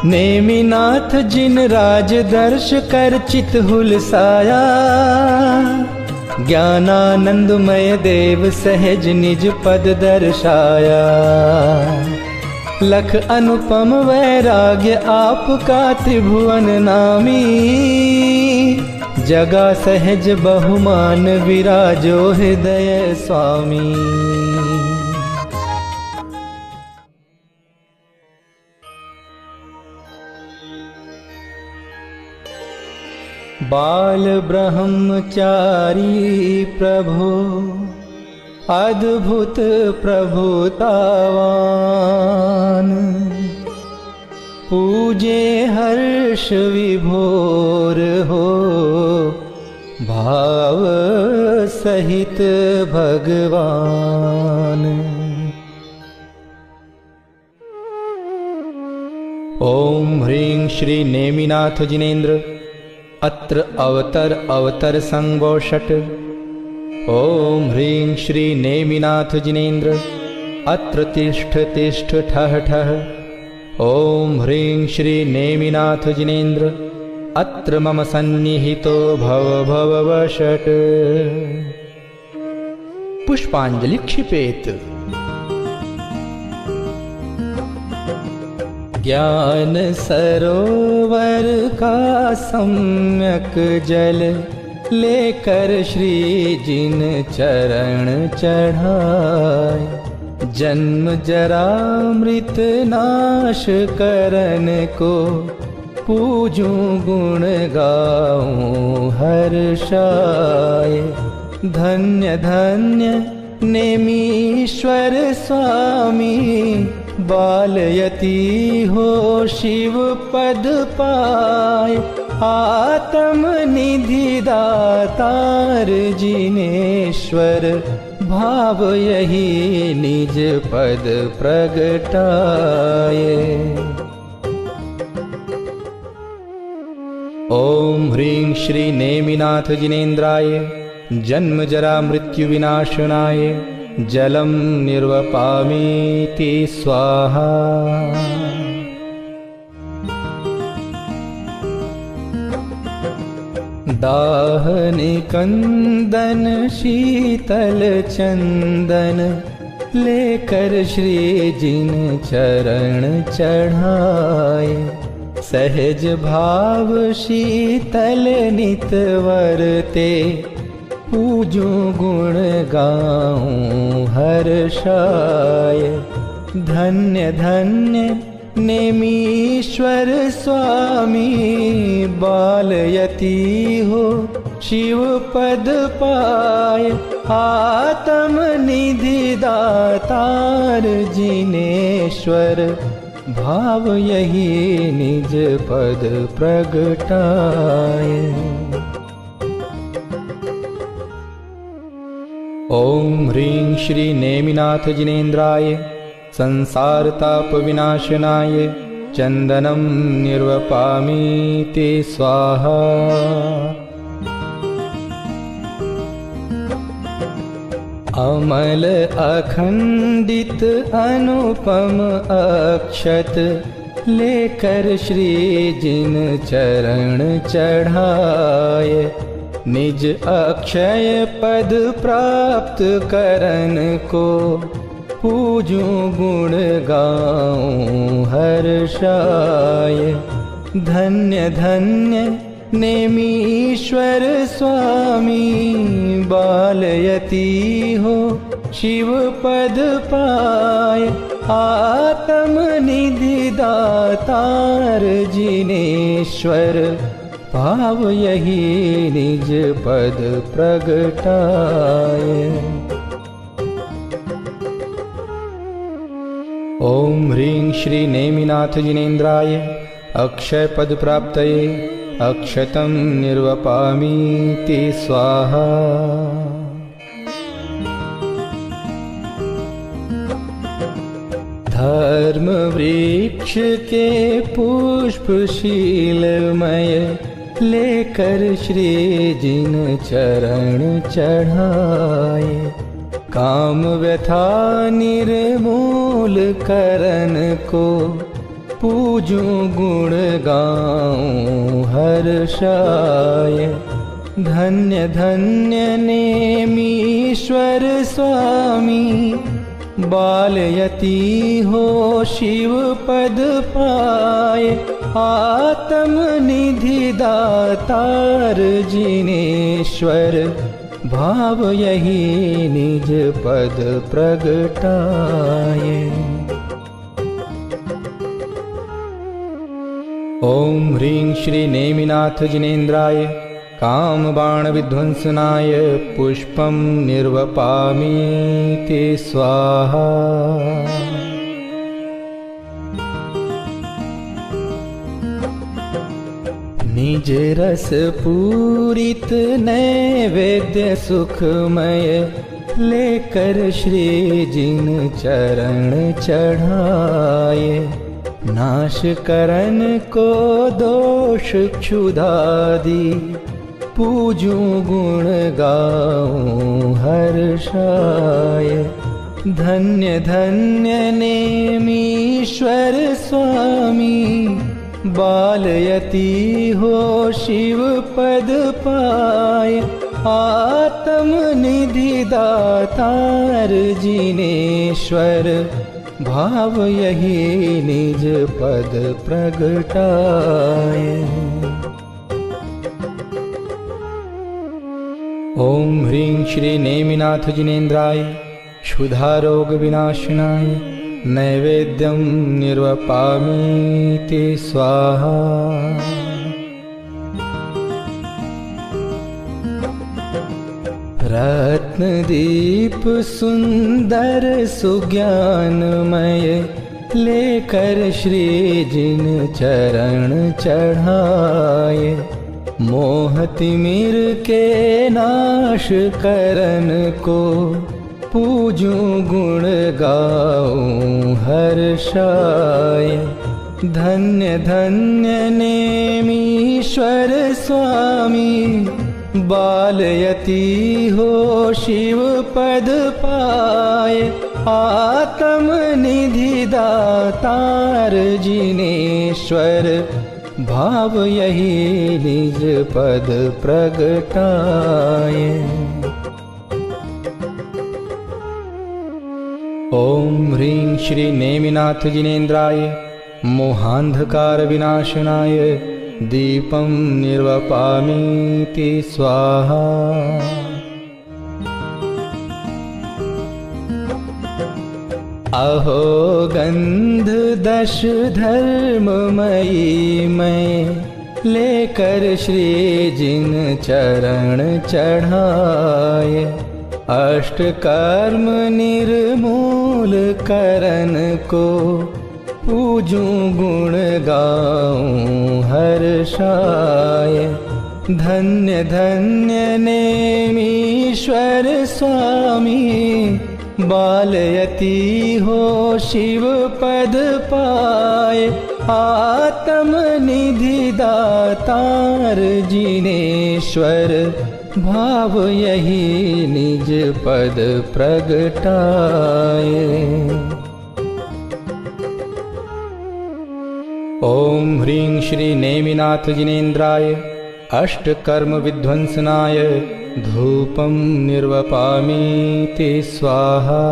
नेमिनाथ जिन राज दर्श कर चित हुलसाया, ज्ञानानंदमय देव सहज निज पद दर्शाया। लख अनुपम वैराग्य आपका त्रिभुवन नामी, जगा सहज बहुमान विराजो हृदय स्वामी। बाल ब्रह्मचारी प्रभो अद्भुत प्रभुतावान, पूजे हर्ष विभोर हो भाव सहित भगवान। ओम ह्रीं श्री नेमिनाथ जिनेन्द्र अत्र अवतर संगो षट्। ओम ह्रीं श्री नेमिनाथ जिनेन्द्र अत्र तिष्ठ तिष्ठ ठः ठः। ओम ह्रीं श्री नेमिनाथ जिनेन्द्र अत्र मम सन्निहितो भव भव वषट्। पुष्पांजलि क्षिपेत। ज्ञान सरोवर का सम्यक जल लेकर श्री जिन चरण चढ़ाए। जन्म जरा मृत नाश करन को पूजूं गुण गाऊं हर्षाए। धन्य धन्य नेमीश्वर स्वामी, बालयती हो शिव पद पाए। आत्म निधि दातार जिनेश्वर, भाव यही निज पद प्रगटाए। ओम ह्रीं श्री नेमिनाथ जिनेन्द्राय जन्म जरा मृत्यु विनाशनाय जलम निर्वपामीति स्वाहा। दाह निकंदन शीतल चंदन, लेकर श्री जिन चरण चढ़ाए। सहज भाव शीतल नित वरते, पूजूं गुण गाऊं हर्षाय। धन्य धन्य नेमीश्वर स्वामी, बालयती हो शिव पद पाए। आत्म निधि दातार जिनेश्वर, भाव यही निज पद प्रगटाए। ओम ह्रीं श्री नेमिनाथ जिनेन्द्राय संसार ताप विनाशनाय चंदनम निर्वपामीति स्वाहा। अमल अखंडित अनुपम अक्षत, लेकर श्री जिन चरण चढ़ाए। निज अक्षय पद प्राप्त करन को, पूजूं गुण गाऊं हर्षाय। धन्य धन्य नेमीश्वर स्वामी, बालयती हो शिव पद पाए। आत्म निधि दातार जिनेश्वर, भाव यही निज पद प्रगटाए। ओम ह्रीं श्री नेमिनाथ जिनेन्द्राय अक्षय पद प्राप्तये अक्षतं निर्वपामीति स्वाहा। धर्म वृक्ष के पुष्पशीलमय, लेकर श्री जिन चरण चढ़ाए। काम व्यथा निर्मूल करन को, पूजूं गुण गाऊं हर्षाय। धन्य धन्य नेमीश्वर स्वामी, बालयति हो शिव पद पाए। आत्म निधि दातार जिनेश्वर, भाव यही निज पद प्रगटाए। ओम ह्रीं श्री नेमिनाथ जिनेन्द्राय कामबाण विध्वंसनाय पुष्पं निर्वपामि ते स्वाहा। निज रस पूरित नैवेद्य सुखमय, लेकर श्री जिन चरण चढ़ाए। नाश करन को दोष क्षुधादि, पूजूं गुण गाऊं हर्षाय। धन्य धन्य नेमीश्वर स्वामी, बालयति हो शिव पद पाए। आत्म निधि दातार जिनेश्वर, भाव यही निज पद प्रगटाए। ओम ह्रीं श्री नेमिनाथ जिनेन्द्राय क्षुधारोग विनाशनाय, नैवेद्यं निर्वपामि ते स्वाहा। रत्नदीप सुंदर सुज्ञानमय, लेकर श्री जिन चरण चढ़ाए। मोह तिमिर के नाश करन को, पूजूं गुण गाऊं हर्षाय। धन्य धन्य नेमीश्वर स्वामी, बालयति हो शिव पद पाए। आत्म निधि दातार जिनेश्वर, भाव यही निज पद प्रगटाए। ओम ह्रीं श्री नेमिनाथ जिनेन्द्राय मोहांधकार विनाशनाय, दीपं निर्वपामि ते स्वाहा। अहो गंध दश धर्ममयी मैं, लेकर श्री जिन चरण चढ़ाए। अष्ट कर्म निर्मूल करन को, पूजूं गुण गाऊं हर्षाय। धन्य धन्य नेमीश्वर स्वामी, बालयति हो शिव पद पाए। आत्म निधि दातार जिनेश्वर, भाव यही निज पद प्रगटाए। ओम ह्रीं श्री नेमिनाथ जिनेन्द्राय अष्ट कर्म विध्वंसनाय, धूपं निर्वपामि ते स्वाहा।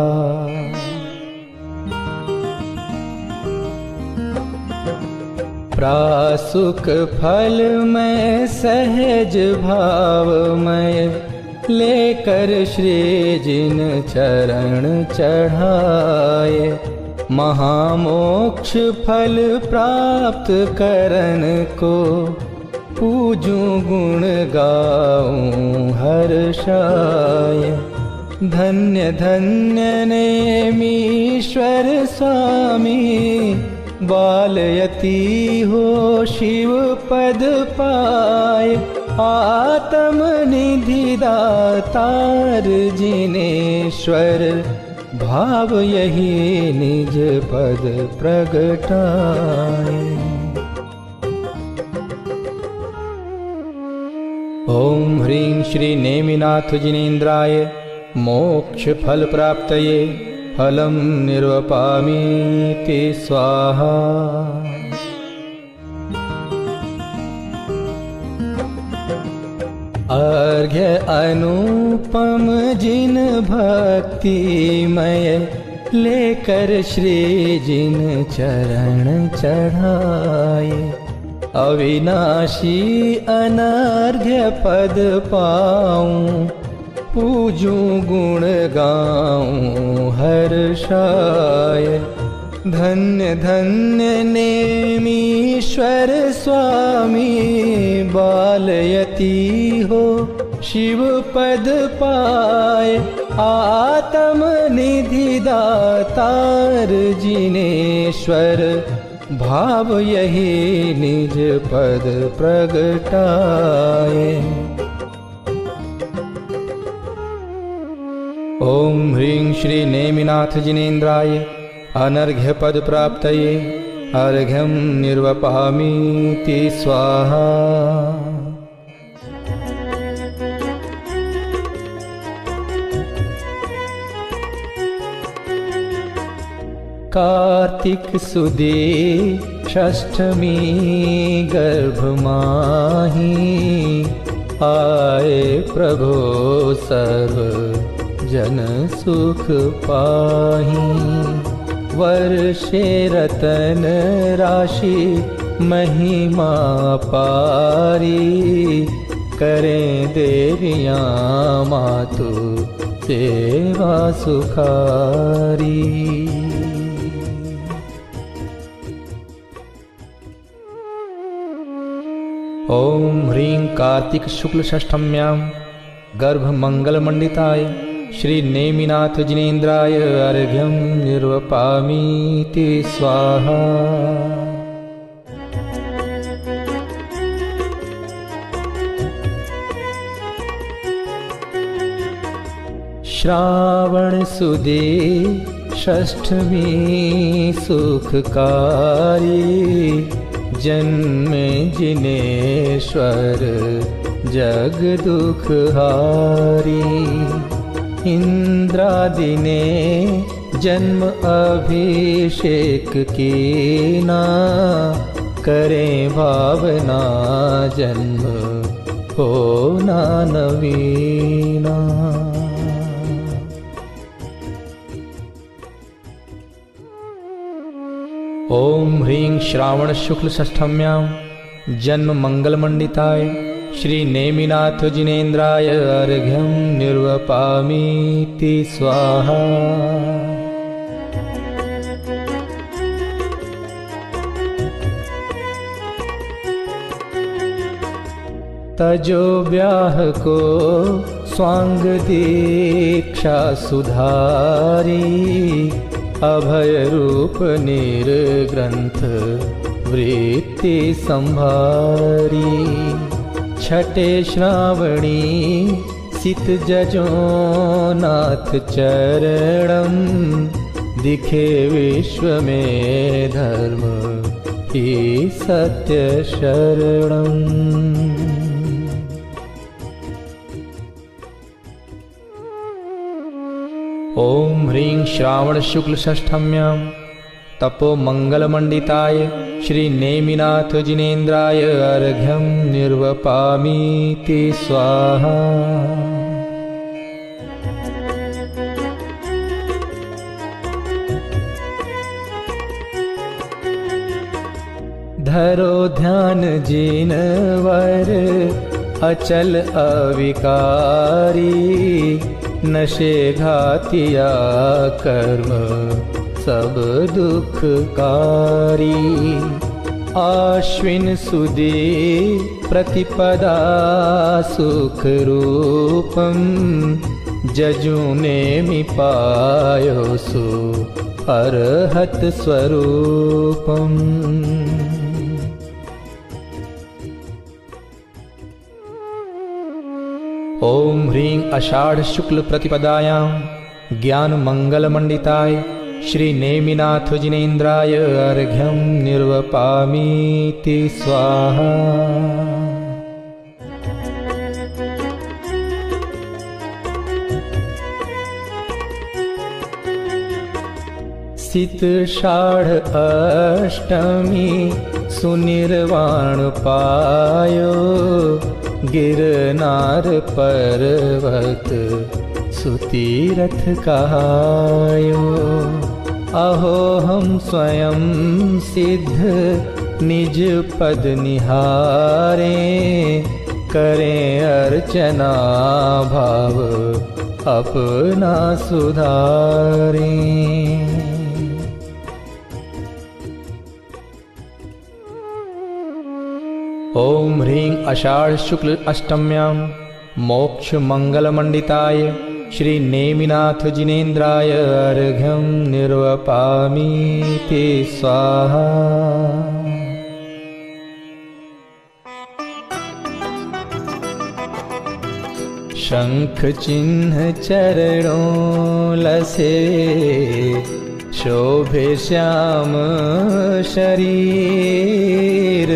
प्रासुक फल में सहज भावमय, लेकर श्री जिन चरण चढ़ाए। महामोक्ष फल प्राप्त करन को, पूजूं गुण गाऊं हर्षाय। धन्य धन्य नेमीश्वर स्वामी, बालयति हो शिव पद पाए। आत्म निधि दातार जिनेश्वर, भाव यही निज पद प्रगटाए। ओम ह्रीं श्री नेमिनाथ जिनेन्द्राय मोक्ष फल प्राप्तये, फलं निर्वपामीति स्वाहा। अर्घ्य अनुपम जिन भक्तिमय लेकर श्री जिन चरण चढ़ाए। अविनाशी अनर्घ्य पद पाऊं पूजूं गुण गाऊं हर्षाय। धन्य धन्य नेमीश्वर स्वामी बालयती हो शिव पद पाए। आत्म निधि दातार जिनेश्वर भाव यही निज पद प्रगटाए। ओम ह्रीं श्री नेमिनाथ जिनेन्द्राय अनर्घ्य पद प्राप्तये अर्घ्यं निर्वपामीति स्वाहा। कार्तिक सुदी षष्ठमी गर्भ माही। आए प्रभो सर्व जन सुख पाही। वर्षे रतन राशि महिमा पारी। करें देवियाँ मातु सेवा सुखारी। ओम ह्रीं कार्तिक शुक्ल षष्ठम्यां गर्भ मंगल मंडिताय श्री नेमिनाथ जिनेन्द्राय अर्घ्यं निर्वपामीति स्वाहा। श्रावण सुदी षष्ठमी सुखकारी। जन्मे जिनेश्वर जग दुख हारी। इंद्रादि ने जन्म अभिषेक कीना। करें भावना जन्म होना नवीना। ओम ह्रीं श्रावण शुक्ल षष्ठम्यां जन्म मंगल मंडिताय श्री नेमिनाथ जिनेन्द्राय अर्घ्यं निर्वपामीति स्वाहा। तजो ब्याह को स्वांग दीक्षा सुधारी। अभय रूप निर्ग्रंथ वृत्ति संभारी। छठे श्रावणी सित जजो नाथ चरणम। दिखे विश्व में धर्म ही सत्य शरणम। ओम ह्रीं श्रावण शुक्ल षष्ठम्यां तपो मंगल मंडिताय श्री नेमिनाथ जिनेन्द्राय अर्घ्यं निर्वपामीति स्वाहा। धरो ध्यान जिनवर अचल अविकारी। नशे घातिया कर्म सब दुखकारी। आश्विन सुदी प्रतिपदा सुख रूपम। जजू नेमि पायो सु अर्हत स्वरूपम। ओम ह्रीं आषाढ़ शुक्ल प्रतिपदायां ज्ञान मंगल मंडिताय श्री नेमिनाथ जिनेन्द्राय अर्घ्यं निर्वपामीति स्वाहा। सितषाढ़ अष्टमी सुनिर्वाण पायो, गिरनार पर्वत सुतीरथ कहायो। अहो हम स्वयं सिद्ध निज पद निहारे, करें अर्चना भाव अपना सुधारे। ओम ह्रीं आषाढ़ शुक्ल अष्टम्यां मोक्ष मंगल मंडिताय श्री नेमिनाथ जिनेन्द्राय अर्घ्यं निर्वपामि ते स्वाहा। शंख चिन्ह चरणों लसे, शोभे श्याम शरीर,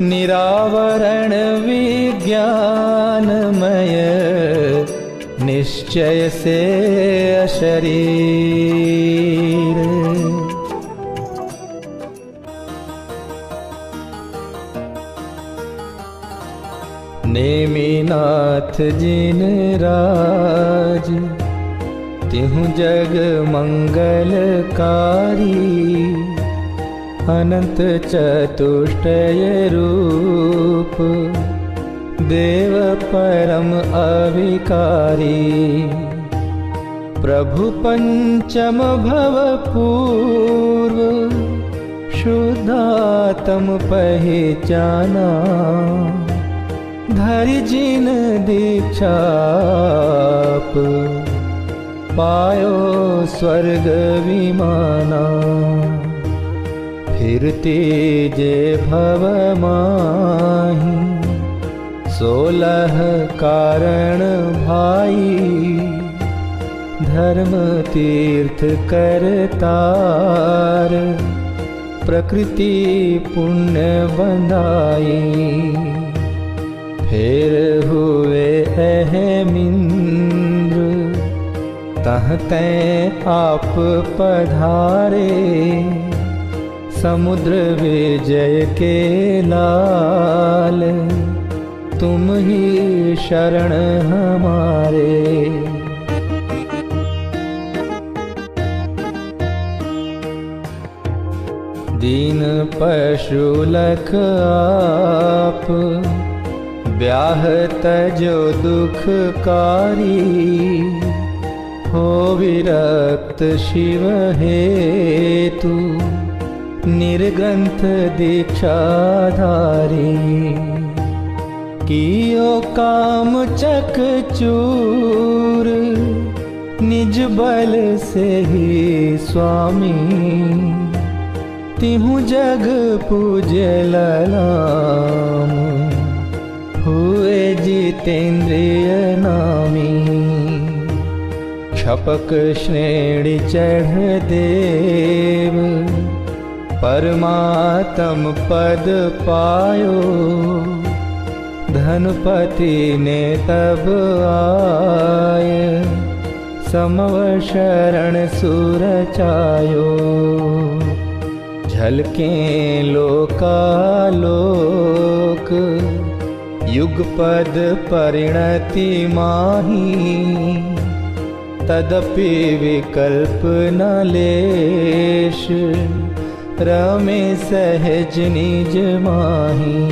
निरावरण विज्ञानमय, निश्चय से अशरीर। नेमिनाथ जिन राज, तिहु जग मंगलकारी, अनंत चतुष्टय रूप, देव परम अविकारी। प्रभु पंचम भव पूर्व, शुद्धात्म पहचाना, धरि जिन दीक्षाप, पायो स्वर्ग विमाना। फिरती जे भव माही, 16 कारण भाई, धर्म तीर्थ करतार, प्रकृति पुण्य बंधाई। फिर हुए अहमिंद्र, तह तैं आप पधारे, समुद्र विजय के लाल, तुम ही शरण हमारे। दीन पशु लख आप, ब्याह तजो दुखकारी, हो विरक्त शिव हेतु, निर्ग्रंथ दीक्षाधारी। कियो काम चकचूर, निज बल से ही स्वामी, तिहु जग पूज्य ललाम, हुए जितेंद्रिय नामी। क्षपक श्रेणी चढ़ देव, परमात्म पद पायो, धनपति ने तब आय, समव शरण सुर चायो। झलके लोकालोक, युगपद परिणति माही, तदपि विकल्प न लेश, रमे सहज निज माही।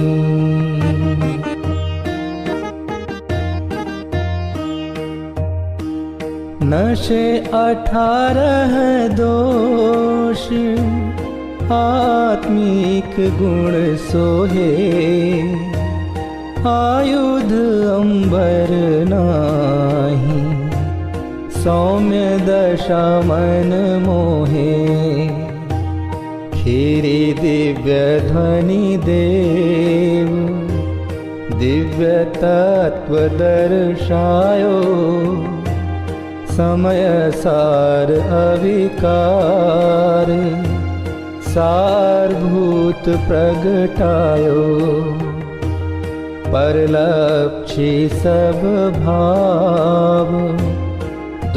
नशे 18 दोष, आत्मिक गुण सोहे, आयुध अंबर नाही, सौम्य दशा मन मोहे। खीरी दिव्य ध्वनि देव, दिव्य तत्व दर्शायो, समय सार अविकार, सारभूत प्रगटायो। परलक्षी सब भाव,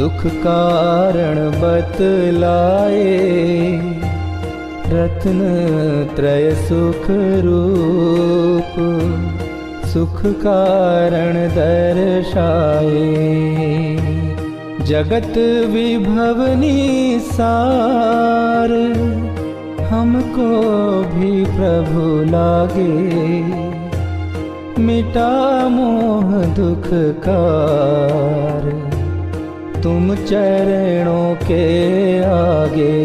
दुख कारण बतलाए, रत्न त्रय सुख रूप सुख कारण दर्शाए। जगत विभव निसार हमको भी प्रभु लागे, मिटा मोह दुख कार तुम चरणों के आगे।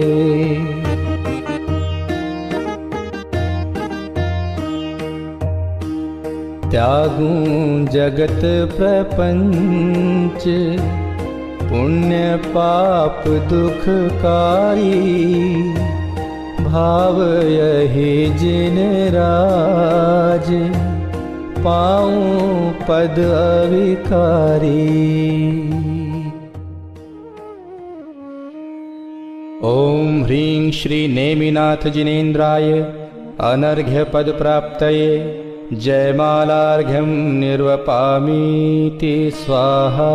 त्यागूं जगत प्रपंच, पुण्य पाप दुखकारी, भाव यही जिन राज, पाऊं पद अविकारी। ओम ह्रीं श्री नेमिनाथ जिनेन्द्राय अनर्घ्य पद प्राप्तये जयमालार्घ्यं निर्वपामीति स्वाहा।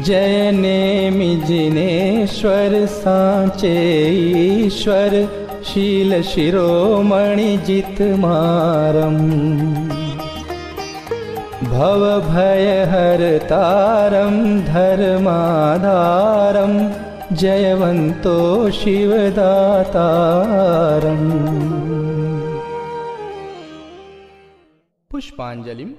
जय नेमि जिनेश्वर सांचे ईश्वर, शील शिरोमणि जित मारम, भव भय हरतारम धर्माधारम, जयवंतो शिवदातारम। पुष्पांजलिम।